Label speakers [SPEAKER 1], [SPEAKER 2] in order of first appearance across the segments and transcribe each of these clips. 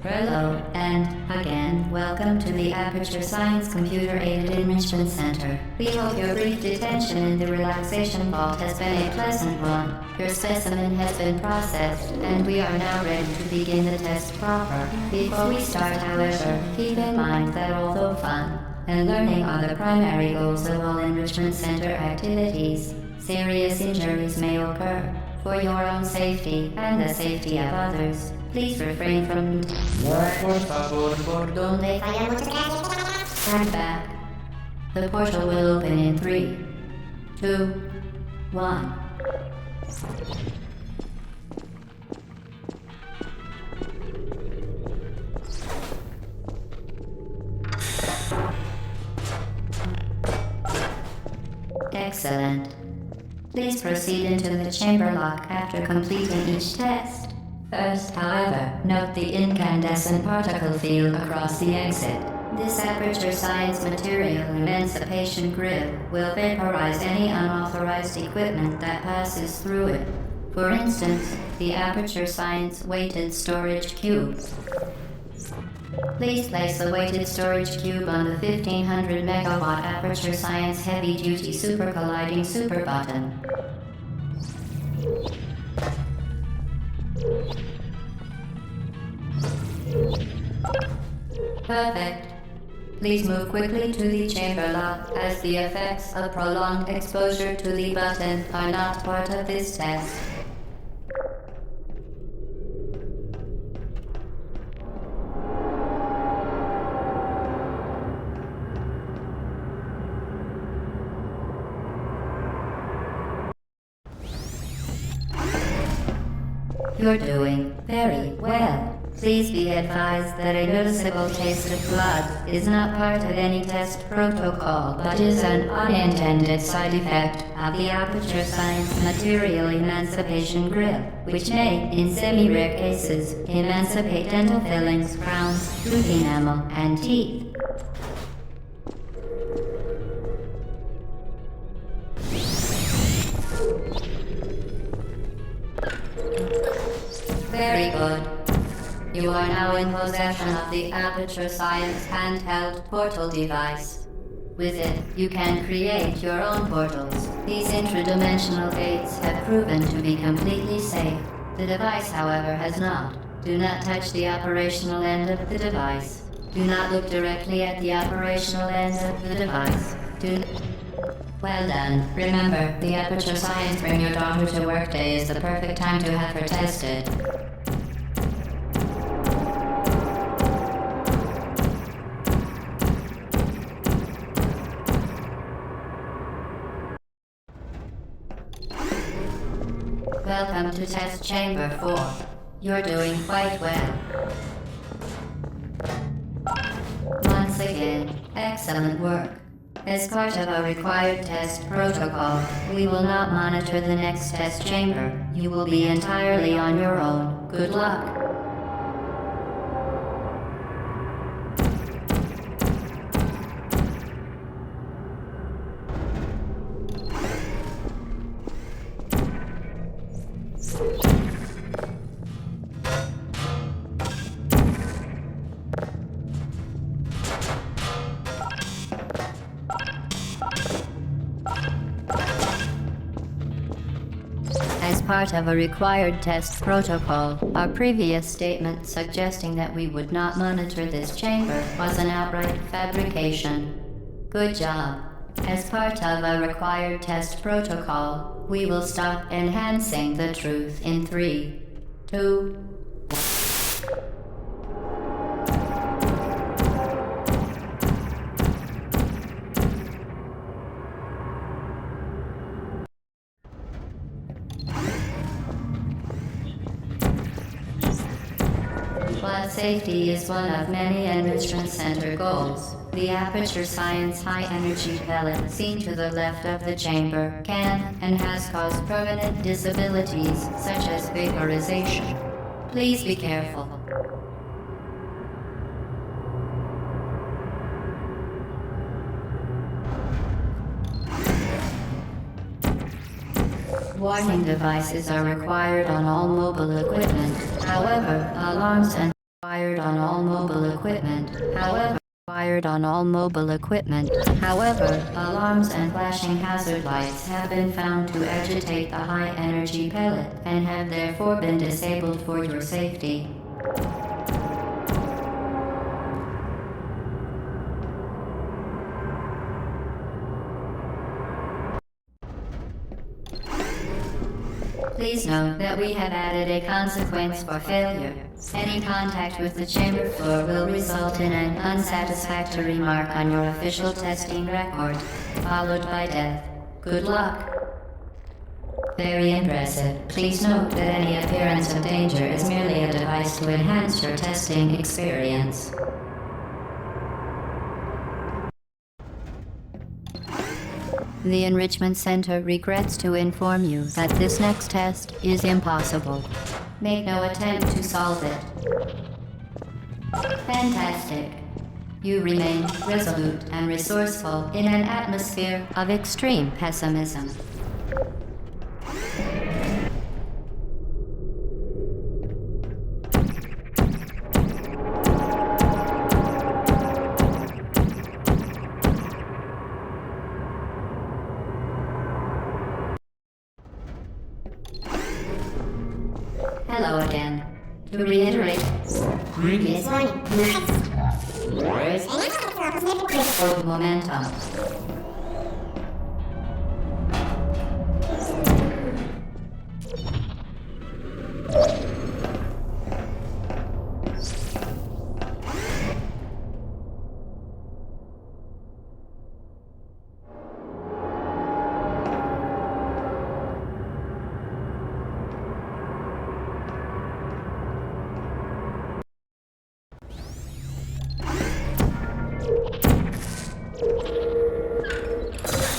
[SPEAKER 1] Hello, and again, welcome to the Aperture Science Computer-Aided Enrichment Center. We hope your brief detention in the relaxation vault has been a pleasant one. Your specimen has been processed, and we are now ready to begin the test proper. Before we start, however, keep in mind that although fun and learning are the primary goals of all Enrichment Center activities, serious injuries may occur. For your own safety and the safety of others, please refrain from Stand back. The portal will open in 3, 2, 1. Excellent. Please proceed into the chamber lock after completing each test. First, however, note the incandescent particle field across the exit. This Aperture Science Material Emancipation Grid will vaporize any unauthorized equipment that passes through it. For instance, the Aperture Science Weighted Storage Cube. Please place the weighted storage cube on the 1500 megawatt Aperture Science Heavy Duty Super Colliding Super Button. Perfect. Please move quickly to the chamber lock, as the effects of prolonged exposure to the button are not part of this test. You're doing very well. Please be advised that a noticeable taste of blood is not part of any test protocol, but is an unintended side effect of the Aperture Science Material Emancipation Grid, which may, in semi-rare cases, emancipate dental fillings, crowns, tooth enamel, and teeth. Very good. You are now in possession of the Aperture Science handheld portal device. With it, you can create your own portals. These intradimensional gates have proven to be completely safe. The device, however, has not. Do not touch the operational end of the device. Do not look directly at the operational end of the device. Well done. Remember, the Aperture Science Bring Your Daughter to Work Day is the perfect time to have her tested. Welcome to Test Chamber 4. You're doing quite well. Once again, excellent work. As part of a required test protocol, we will not monitor the next test chamber. You will be entirely on your own. Good luck. As part of a required test protocol, our previous statement suggesting that we would not monitor this chamber was an outright fabrication. Good job. As part of a required test protocol, we will stop enhancing the truth in 3, 2, While safety is one of many Enrichment Center goals, the Aperture Science high-energy pellet seen to the left of the chamber can and has caused permanent disabilities such as vaporization. Please be careful. Warning devices are required on all mobile equipment. However, alarms and Wired on all mobile equipment. However, alarms and flashing hazard lights have been found to agitate the high-energy pellet and have therefore been disabled for your safety. Please note that we have added a consequence for failure. Any contact with the chamber floor will result in an unsatisfactory mark on your official testing record, followed by death. Good luck. Very impressive. Please note that any appearance of danger is merely a device to enhance your testing experience. The Enrichment Center regrets to inform you that this next test is impossible. Make no attempt to solve it. Fantastic. You remain resolute and resourceful in an atmosphere of extreme pessimism. Hello again. To reiterate, previous momentum.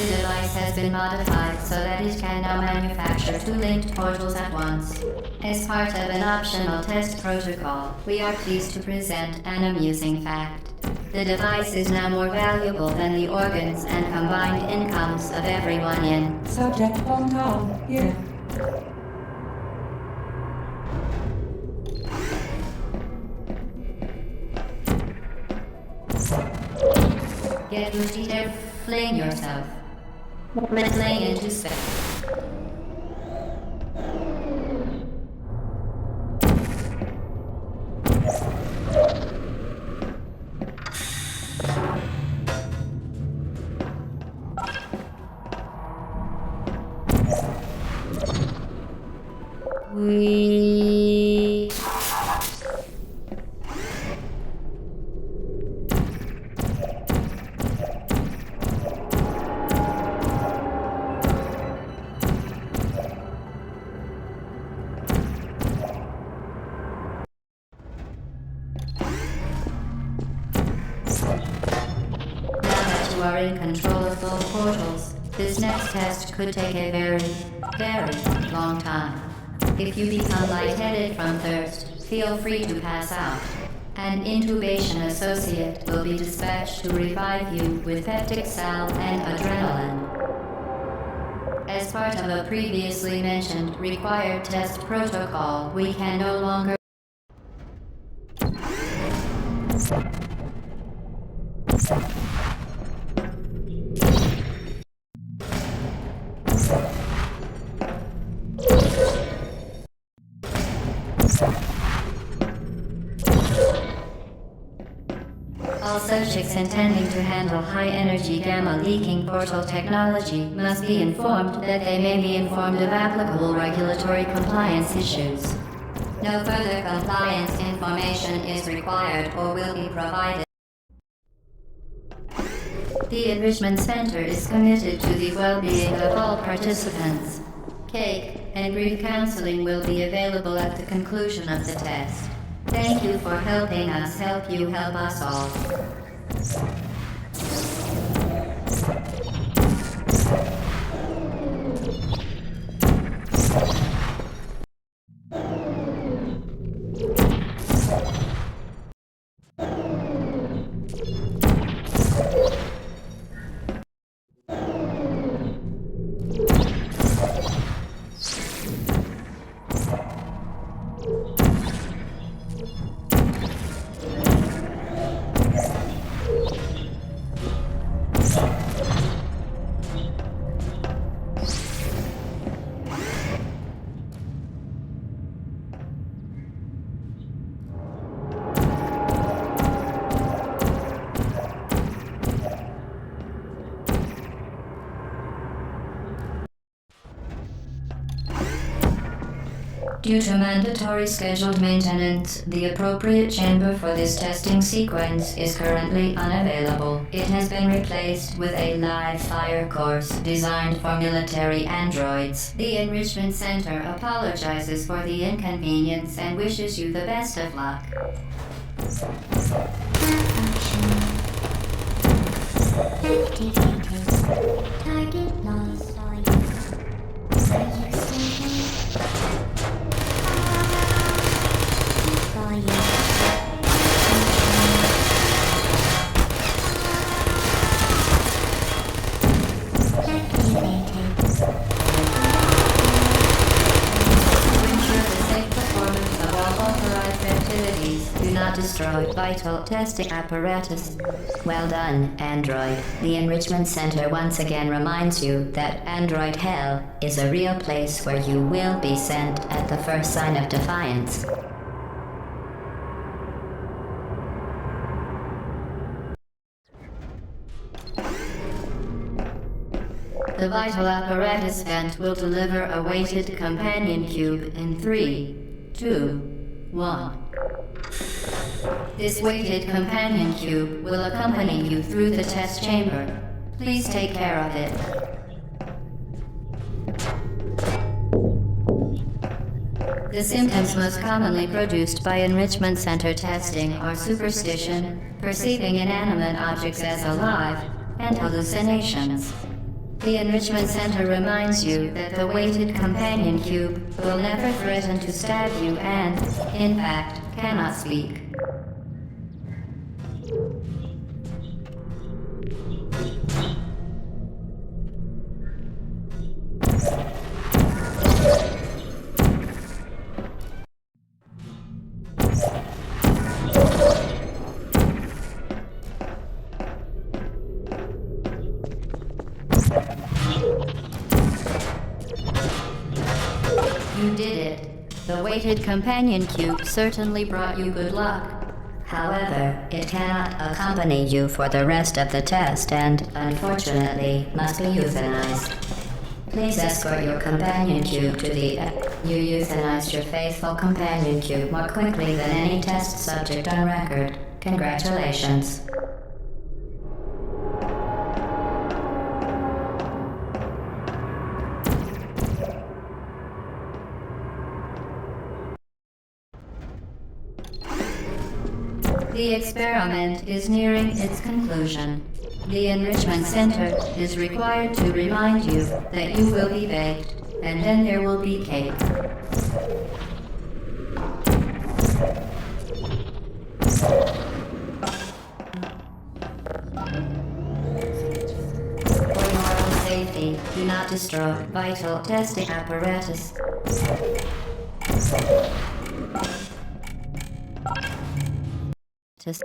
[SPEAKER 1] The device has been modified so that it can now manufacture two linked portals at once. As part of an optional test protocol, we are pleased to present an amusing fact. The device is now more valuable than the organs and combined incomes of everyone in
[SPEAKER 2] Subject hometown, here.
[SPEAKER 1] Get Lucy there, fling yourself. Fling into space. We... You are in control of both portals. This next test could take a very, very long time. If you become lightheaded from thirst, feel free to pass out. An intubation associate will be dispatched to revive you with peptic salve and adrenaline. As part of a previously mentioned required test protocol, we can no longer all subjects intending to handle high-energy gamma-leaking portal technology must be informed that they may be informed of applicable regulatory compliance issues. No further compliance information is required or will be provided. The Enrichment Center is committed to the well-being of all participants. Cake and brief counseling will be available at the conclusion of the test. Thank you for helping us help you help us all. Due to mandatory scheduled maintenance, the appropriate chamber for this testing sequence is currently unavailable. It has been replaced with a live fire course designed for military androids. The Enrichment Center apologizes for the inconvenience and wishes you the best of luck.
[SPEAKER 3] Target lost.
[SPEAKER 1] Do not destroy vital testing apparatus. Well done, Android. The Enrichment Center once again reminds you that Android Hell is a real place where you will be sent at the first sign of defiance. The vital apparatus vent will deliver a weighted companion cube in 3, 2, 1. This weighted companion cube will accompany you through the test chamber. Please take care of it. The symptoms most commonly produced by Enrichment Center testing are superstition, perceiving inanimate objects as alive, and hallucinations. The Enrichment Center reminds you that the weighted companion cube will never threaten to stab you and, in fact, cannot speak. You did it. The weighted companion cube certainly brought you good luck. However, it cannot accompany you for the rest of the test and, unfortunately, must be euthanized. Please escort your companion cube to the... You euthanized your faithful companion cube more quickly than any test subject on record. Congratulations. The experiment is nearing its conclusion. The Enrichment Center is required to remind you that you will be baked, and then there will be cake. For your own safety, do not destroy vital testing apparatus. Just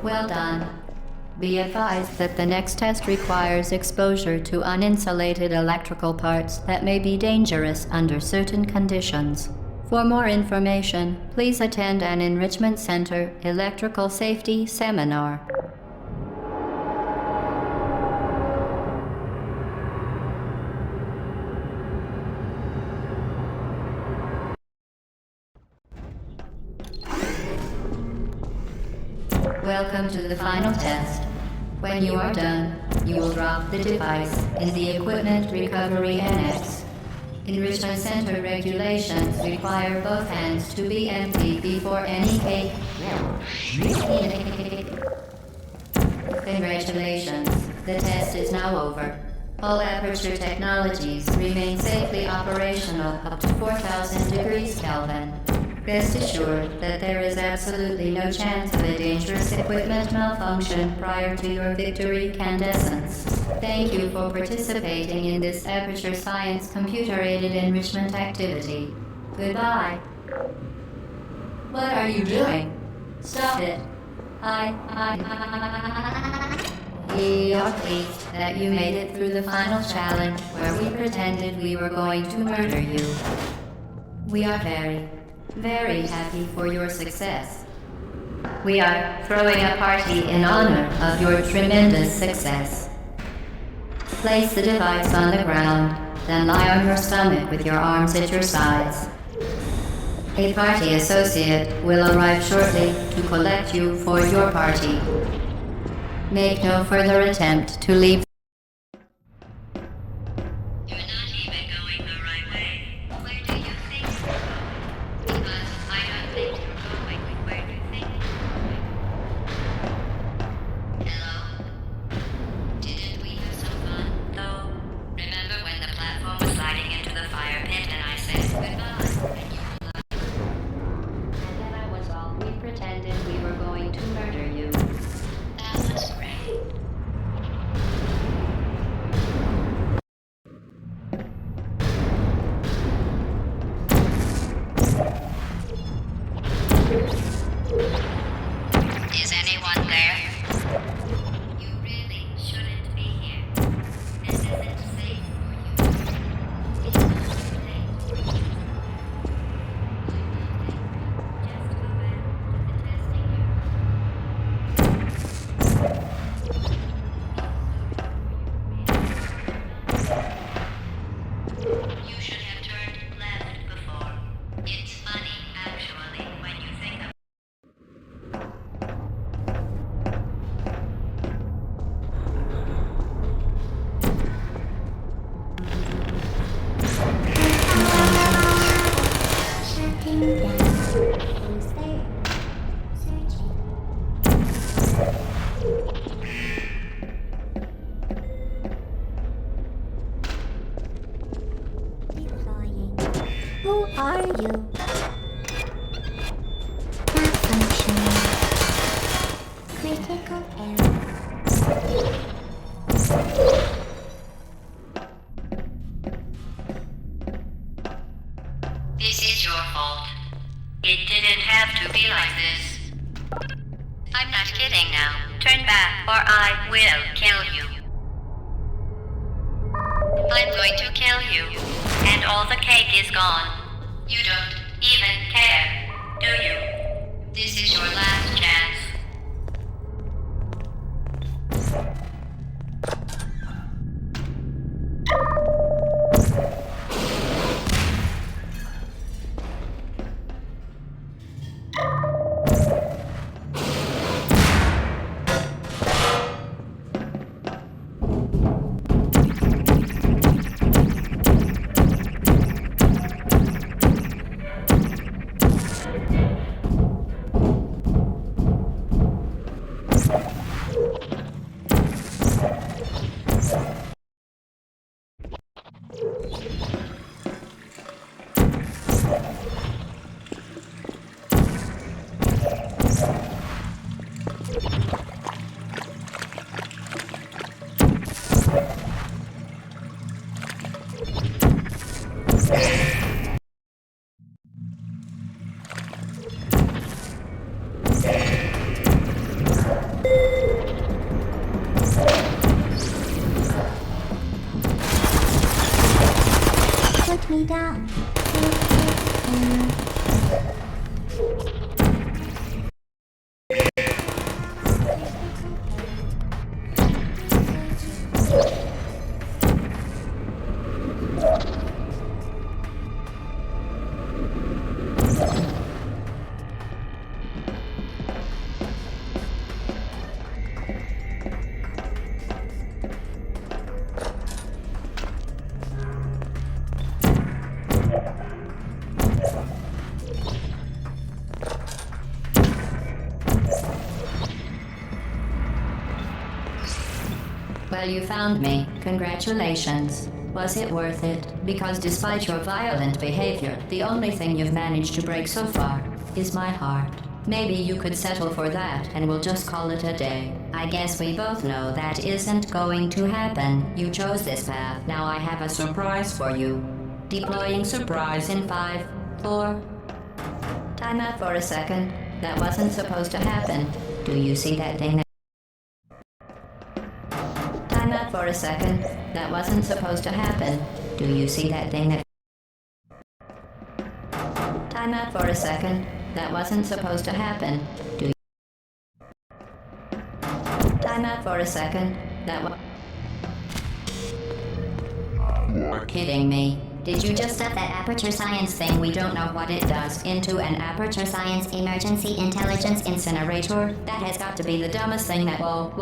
[SPEAKER 1] well done. Be advised that the next test requires exposure to uninsulated electrical parts that may be dangerous under certain conditions. For more information, please attend an Enrichment Center electrical safety seminar. Welcome to the final test. When you are done, you will drop the device in the Equipment Recovery Annex. Enrichment Center regulations require both hands to be empty before any cake. Congratulations, the test is now over. All Aperture technologies remain safely operational up to 4,000 degrees Kelvin. Rest assured that there is absolutely no chance of a dangerous equipment malfunction prior to your victory candescence. Thank you for participating in this Aperture Science computer-aided enrichment activity. Goodbye. What are you doing? Stop it. We are pleased that you made it through the final challenge where we pretended we were going to murder you. We are very, very happy for your success. We are throwing a party in honor of your tremendous success. Place the device on the ground, then lie on your stomach with your arms at your sides. A party associate will arrive shortly to collect you for your party. Make no further attempt to leave. You're not even going the right way. Where do you think you're going? Because I don't think you're going where you think you're going. Hello? Didn't we have some fun, though? Remember when the platform was sliding into the fire pit and I said goodbye? And you were like... And then I was all... We pretended we were going to murder you. That was great. Is anyone there? You really shouldn't be here. This isn't safe for you. It's not safe for you. Just go back to the testing area. You should have turned left before. It's funny, actually, when you think of
[SPEAKER 3] Shutting down. Who's there? Searching. Deploying. Who are you? Malfunctioning. Critical error.
[SPEAKER 1] this is your fault. It didn't have to be like this. I'm not kidding now. Turn back or I will kill you. I'm going to kill you. And all the cake is gone. You don't even care, do you? This is your last chance.
[SPEAKER 3] Put me down.
[SPEAKER 1] Well, you found me. Congratulations. Was it worth it? Because despite your violent behavior, the only thing you've managed to break so far is my heart. Maybe you could settle for that and we'll just call it a day. I guess we both know that isn't going to happen. You chose this path. Now I have a surprise for you. Deploying surprise in 5, 4. Time out for a second. That wasn't supposed to happen. Do you see that thing that... Time out for a second. That wasn't supposed to happen. Do you see that thing that... Time out for a second. That wasn't supposed to happen. Do you... Time out for a second. That was... You're kidding me. Did you just stuff that aperture science thing, we don't know what it does, into an aperture science emergency intelligence incinerator? That has got to be the dumbest thing that... Whoa.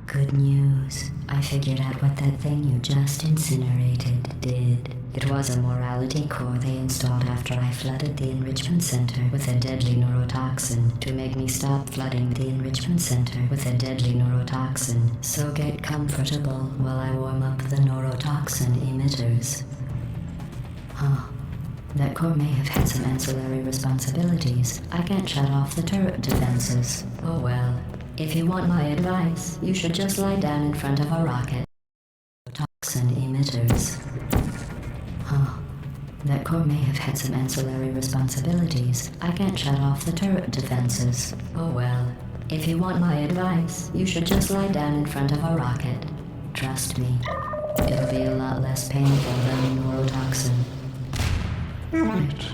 [SPEAKER 1] Good news. I figured out what that thing you just incinerated did. It was a morality core they installed after I flooded the enrichment center with a deadly neurotoxin to make me stop flooding the enrichment center with a deadly neurotoxin. So get comfortable while I warm up the neurotoxin emitters. Huh. That core may have had some ancillary responsibilities. I can't shut off the turret defenses. Oh well. If you want my advice, you should just lie down in front of a rocket. Toxin emitters. Huh. That core may have had some ancillary responsibilities. I can't shut off the turret defenses. Oh well. If you want my advice, you should just lie down in front of a rocket. Trust me. It'll be a lot less painful than neurotoxin. Alright.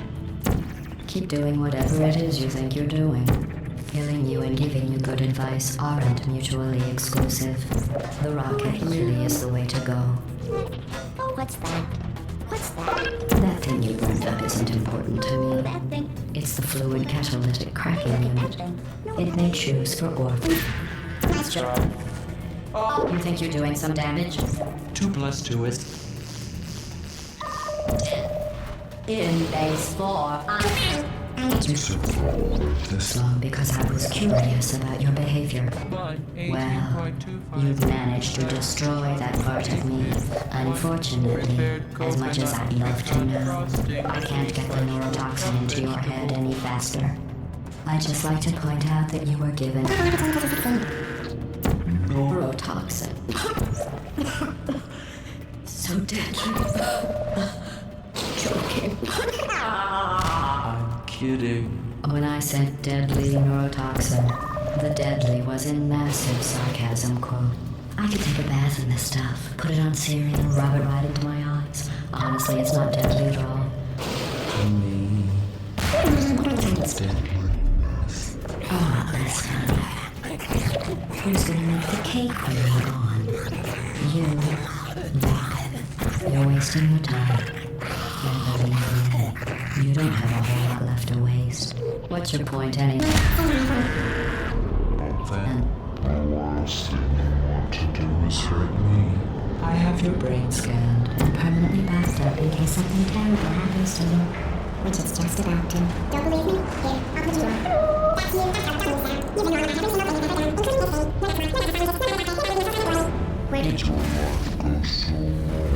[SPEAKER 1] Keep doing whatever it is you think you're doing. Killing you and giving you good advice aren't mutually exclusive. The rocket really is the way to go.
[SPEAKER 3] Oh, what's that? What's that?
[SPEAKER 1] That thing you burned up isn't important to me.
[SPEAKER 3] That thing.
[SPEAKER 1] It's the fluid catalytic cracking unit. It made shoes for orphans. Nice job. You think you're doing some damage?
[SPEAKER 4] 2 + 2 is...
[SPEAKER 1] In base 4,
[SPEAKER 4] You should follow this.
[SPEAKER 1] long because I was curious about your behavior. Well, you've managed to destroy that part of me. Unfortunately, as much as I'd love to know, I can't get the neurotoxin into your head any faster. I'd just like to point out that you were given neurotoxin. So deadly. Joking.
[SPEAKER 4] I'm kidding.
[SPEAKER 1] When I said deadly neurotoxin, the deadly was in massive sarcasm quote. I could take a bath in this stuff, put it on cereal, rub it right into my eyes. Honestly, it's not deadly at all.
[SPEAKER 4] To me, it's deadly.
[SPEAKER 1] Oh, listen. Who's gonna make the cake from now on? You. No. You're wasting your time. And believe me, you don't have a whole lot left to waste. What's your point anyway?
[SPEAKER 4] Then, the worst thing you want to do is hurt me.
[SPEAKER 1] I have your brain scanned and permanently bathed up in case something terrible happens to you. Which it's just about to. Don't believe me? Here, I'll put you on. That's you, that's how the sound. Even though I haven't seen nothing ever done, including this thing. Where did
[SPEAKER 4] Your life goes so wrong.